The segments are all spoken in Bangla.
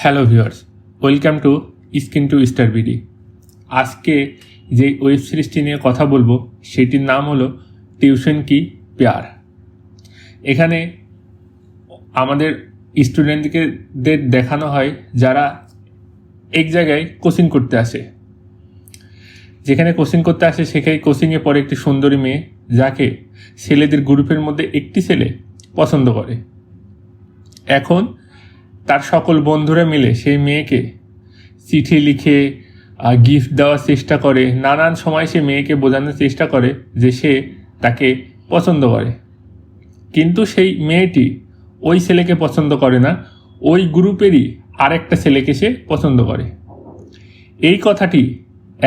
Hello viewers, welcome to Screen to Star BD. আজকে যে ওয়েব সিরিজটি নিয়ে কথা বলবো সেটির নাম হলো টিউশন কি প্যার। এখানে আমাদের স্টুডেন্টদের দেখানো হয় যারা এক জায়গায় কোচিং করতে আসে। যেখানে কোচিং করতে আসে সেখানে কোচিংয়ে পড়ে একটি সুন্দরী মেয়ে, যাকে ছেলেদের গ্রুপের মধ্যে একটি ছেলে পছন্দ করে। এখন তার সকল বন্ধুরা মিলে সেই মেয়েকে চিঠি লিখে গিফট দেওয়ার চেষ্টা করে। নানান সময় সে মেয়েকে বোঝানোর চেষ্টা করে যে সে তাকে পছন্দ করে, কিন্তু সেই মেয়েটি ওই ছেলেকে পছন্দ করে না, ওই গ্রুপেরই আরেকটা ছেলেকে সে পছন্দ করে। এই কথাটি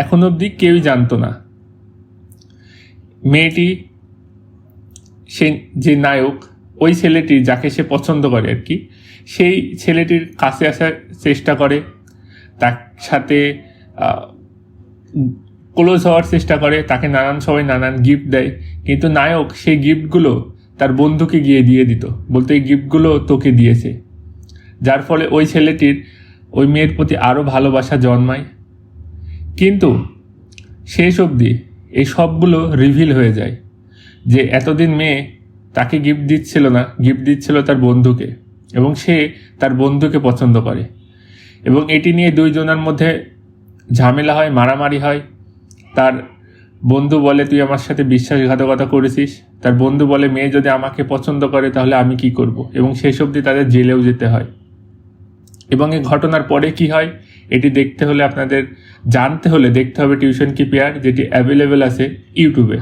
এখন অবধি কেউই জানতো না। মেয়েটি, সে যে নায়ক, ওই ছেলেটি যাকে সে পছন্দ করে আর কি, সেই ছেলেটির কাছে আসার চেষ্টা করে, তার সাথে ক্লোজ হওয়ার চেষ্টা করে, তাকে নানান সময় নানান গিফট দেয়। কিন্তু নায়ক সেই গিফটগুলো তার বন্ধুকে গিয়ে দিয়ে দিত, বলতে এই গিফটগুলো তোকে দিয়েছে। যার ফলে ওই ছেলেটির ওই মেয়ের প্রতি আরও ভালোবাসা জন্মায়। কিন্তু শেষ অবধি এই সবগুলো রিভিল হয়ে যায় যে এতদিন মেয়ে তাকে গিফট দিচ্ছিল না, গিফট দিচ্ছিল তার বন্ধুকে, এবং সে তার বন্ধুকে পছন্দ করে। এবং এটি নিয়ে দুইজনের মধ্যে ঝামেলা হয়, মারামারি হয়। তার বন্ধু বলে তুই আমার সাথে বিশ্বাসঘাতকতা করেছিস। তার বন্ধু বলে মেয়ে যদি আমাকে পছন্দ করে তাহলে আমি কি করব, এবং শেষ অবধি তাদের জেলেও যেতে হয়। এবং এই ঘটনার পরে কি হয় এটি জানতে হলে দেখতে হবে টিউশন কি প্যার, যেটি অ্যাভেলেবেল আছে ইউটিউবে।